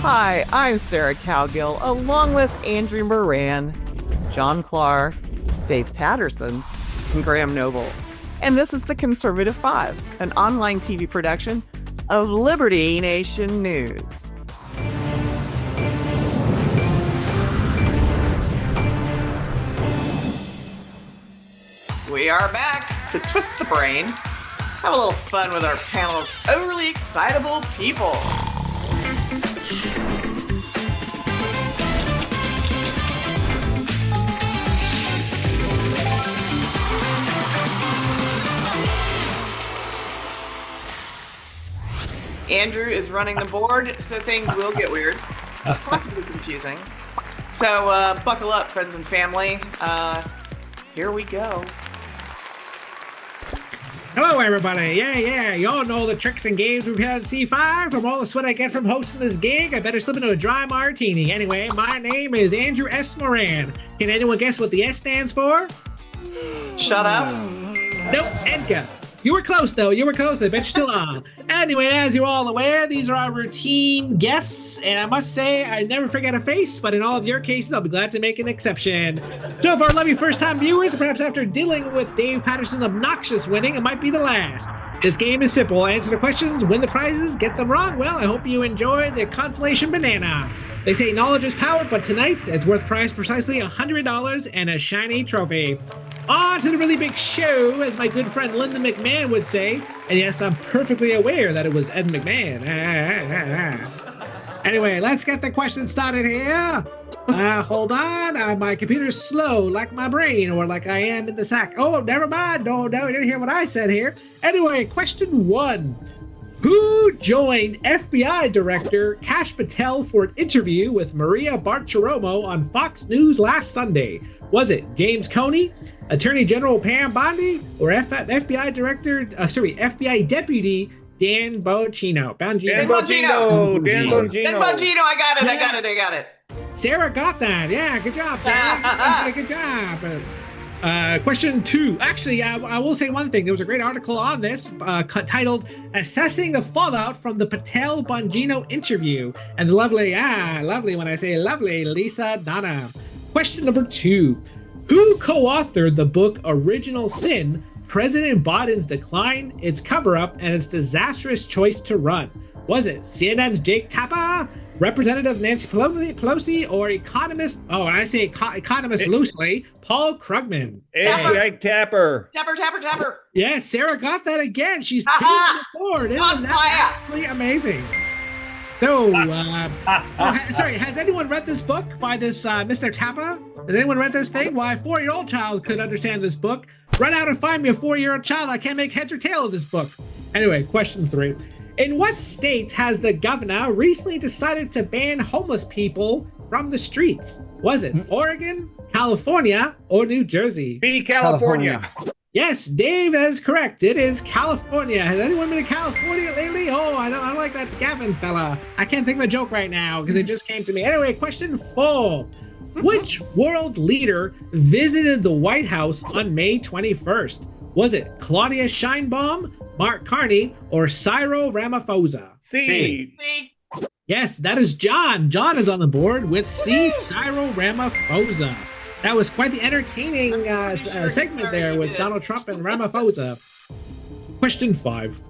Hi, I'm Sarah Cowgill, along with Andrew Moran, John Clark, Dave Patterson, and Graham Noble. And this is The Conservative Five, an online TV production of Liberty Nation News. We are back to twist the brain, have a little fun with our panel of overly excitable people. Andrew is running the board, so things will get weird, possibly confusing. So buckle up, friends and family. Here we go. Hello, everybody. Yeah. You all know the tricks and games we've had at C5. From all the sweat I get from hosting this gig, I better slip into a dry martini. Anyway, my name is Andrew S. Moran. Can anyone guess what the S stands for? Shut up. Nope, Edgar. You were close, though. You were close. I bet you're still on. Anyway, as you're all aware, these are our routine guests, and I must say, I never forget a face, but in all of your cases, I'll be glad to make an exception. So for our lovely first-time viewers, perhaps after dealing with Dave Patterson's obnoxious winning, it might be the last. This game is simple. Answer the questions, win the prizes, get them wrong. Well, I hope you enjoy the consolation banana. They say knowledge is power, but tonight, it's worth prize precisely $100 and a shiny trophy. On to the really big show, as my good friend Linda McMahon would say. And yes, I'm perfectly aware that it was Ed McMahon. Anyway, let's get the questions started here. Hold on. My computer's slow, like my brain, or like I am in the sack. Oh, never mind. No, you didn't hear what I said here. Anyway, question 1. Who joined FBI Director Kash Patel for an interview with Maria Bartiromo on Fox News last Sunday? Was it James Comey, Attorney General Pam Bondi, or FBI Deputy Dan Bongino? Dan Bongino. I got it. Sarah got that. Yeah, good job, Sarah. Good job. Question 2. Actually, I will say one thing. There was a great article on this titled "Assessing the Fallout from the Patel-Bongino Interview," and the lovely when I say lovely, Lisa Donna. Question number 2. Who co-authored the book Original Sin, President Biden's Decline, Its Cover-Up, and Its Disastrous Choice to Run? Was it CNN's Jake Tapper, Representative Nancy Pelosi, or economist, and I say economist loosely, Paul Krugman? Jake Tapper. Tapper. Yes, Sarah got that again. She's 2 on the board. Isn't that absolutely amazing? So, sorry, has anyone read this book by this Mr. Tapper? Has anyone read this thing? Why, a 4-year-old child could understand this book. Run out and find me a 4-year-old child. I can't make heads or tail of this book. Anyway, question 3. In what state has the governor recently decided to ban homeless people from the streets? Was it Oregon, California, or New Jersey? B, California. Yes, Dave, that is correct. It is California. Has anyone been to California lately? Oh, I don't like that Gavin fella. I can't think of a joke right now because it just came to me. Anyway, question 4. Which world leader visited the White House on May 21st? Was it Claudia Sheinbaum, Mark Carney, or Cyril Ramaphosa? C. Yes, that is John. John is on the board with C, Cyril Ramaphosa. That was quite the entertaining segment there with Donald Trump and Ramaphosa. Question 5.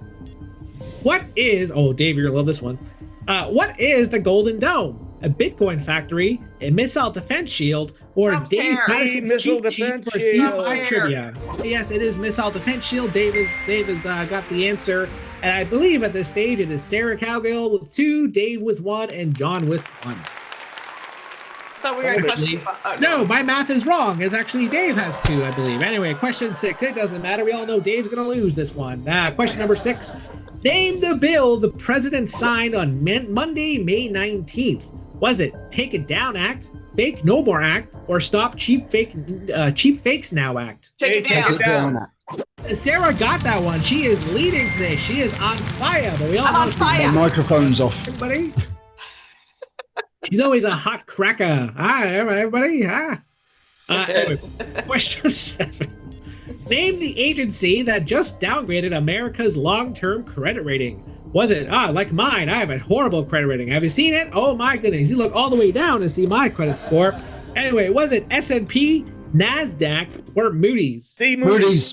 What is... Oh, Dave, you're going to love this one. What is the Golden Dome? A Bitcoin factory, a missile defense shield, or Dave Patterson's cheat sheet for C5 trivia? Yes, it is missile defense shield. Dave has got the answer. And I believe at this stage it is Sarah Cowgill with 2, Dave with 1, and John with 1. I thought we were in question. No, my math is wrong. It's actually Dave has 2, I believe. Anyway, question 6. It doesn't matter. We all know Dave's going to lose this one. Question number 6. Name the bill the president signed on Monday, May 19th. Was it Take It Down Act, Fake No More Act, or Stop Cheap Fakes Now Act? Take it down. Sarah got that one. She is leading today. She is on fire. But we all I'm on fire. My microphone's off. Everybody. She's always a hot cracker. Hi, everybody. Hi. Anyway, question 7. Name the agency that just downgraded America's long-term credit rating. Was it? Like mine. I have a horrible credit rating. Have you seen it? Oh my goodness. You look all the way down and see my credit score. Anyway, was it S&P, NASDAQ, or Moody's? See, Moody's.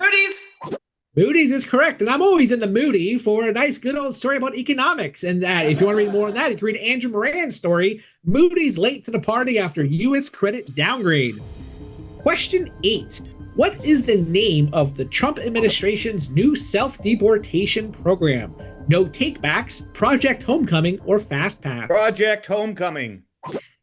Moody's is correct. And I'm always in the moody for a nice, good old story about economics. And if you want to read more on that, you can read Andrew Moran's story, Moody's late to the party after U.S. credit downgrade. Question 8. What is the name of the Trump administration's new self-deportation program? No takebacks, Project Homecoming, or Fast Pass? Project Homecoming.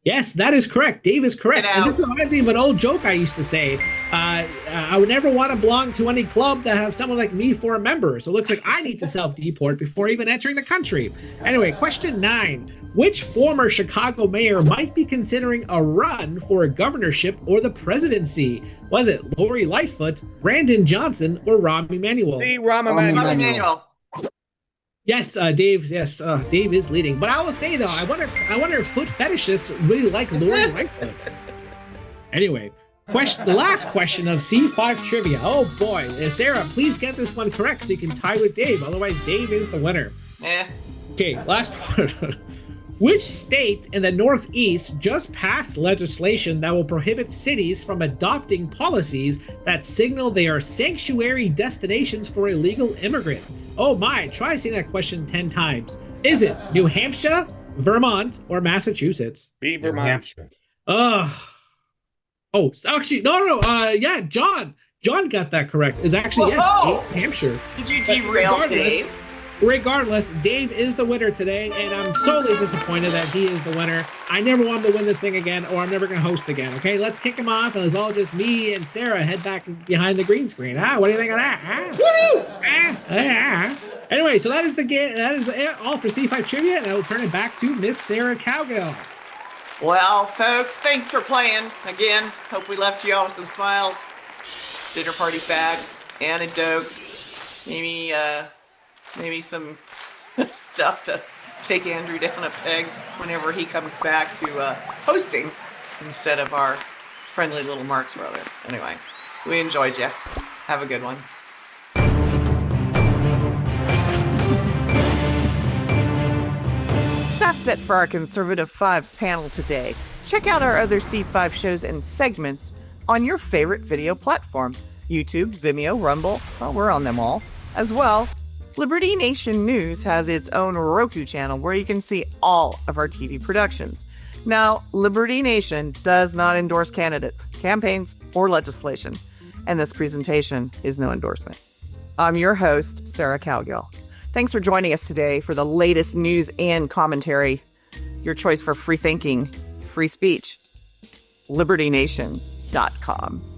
Yes, that is correct. Dave is correct. And this reminds me of an old joke I used to say. I would never want to belong to any club that has someone like me for a member. So it looks like I need to self-deport before even entering the country. Anyway, question 9. Which former Chicago mayor might be considering a run for a governorship or the presidency? Was it Lori Lightfoot, Brandon Johnson, or Rahm Emanuel? See, Rahm Emanuel. Yes, Dave. Yes, Dave is leading. But I will say though, I wonder if foot fetishists really like Lori Lightfoot. Anyway, the last question of C5 trivia. Oh boy, Sarah, please get this one correct so you can tie with Dave. Otherwise, Dave is the winner. Okay, last one. Which state in the Northeast just passed legislation that will prohibit cities from adopting policies that signal they are sanctuary destinations for illegal immigrants? Oh my, try saying that question 10 times. Is it New Hampshire, Vermont, or Massachusetts? Be Vermont. Oh, actually, no. Yeah, John got that correct. It's actually, yes, New Hampshire. Did you derail Dave? Regardless, Dave is the winner today, and I'm solely disappointed that he is the winner. I never want him to win this thing again, or I'm never going to host again, okay? Let's kick him off, and it's all just me and Sarah head back behind the green screen. What do you think of that? Woo! Anyway, so that is all for C5 Trivia, and I will turn it back to Miss Sarah Cowgill. Well, folks, thanks for playing. Again, hope we left you all with some smiles, dinner party facts, anecdotes, maybe some stuff to take Andrew down a peg whenever he comes back to hosting instead of our friendly little Mark's brother. Anyway, we enjoyed you. Have a good one. That's it for our Conservative 5 panel today. Check out our other C5 shows and segments on your favorite video platform. YouTube, Vimeo, Rumble, well, we're on them all. As well, Liberty Nation News has its own Roku channel where you can see all of our TV productions. Now, Liberty Nation does not endorse candidates, campaigns, or legislation, and this presentation is no endorsement. I'm your host, Sarah Cowgill. Thanks for joining us today for the latest news and commentary. Your choice for free thinking, free speech, libertynation.com.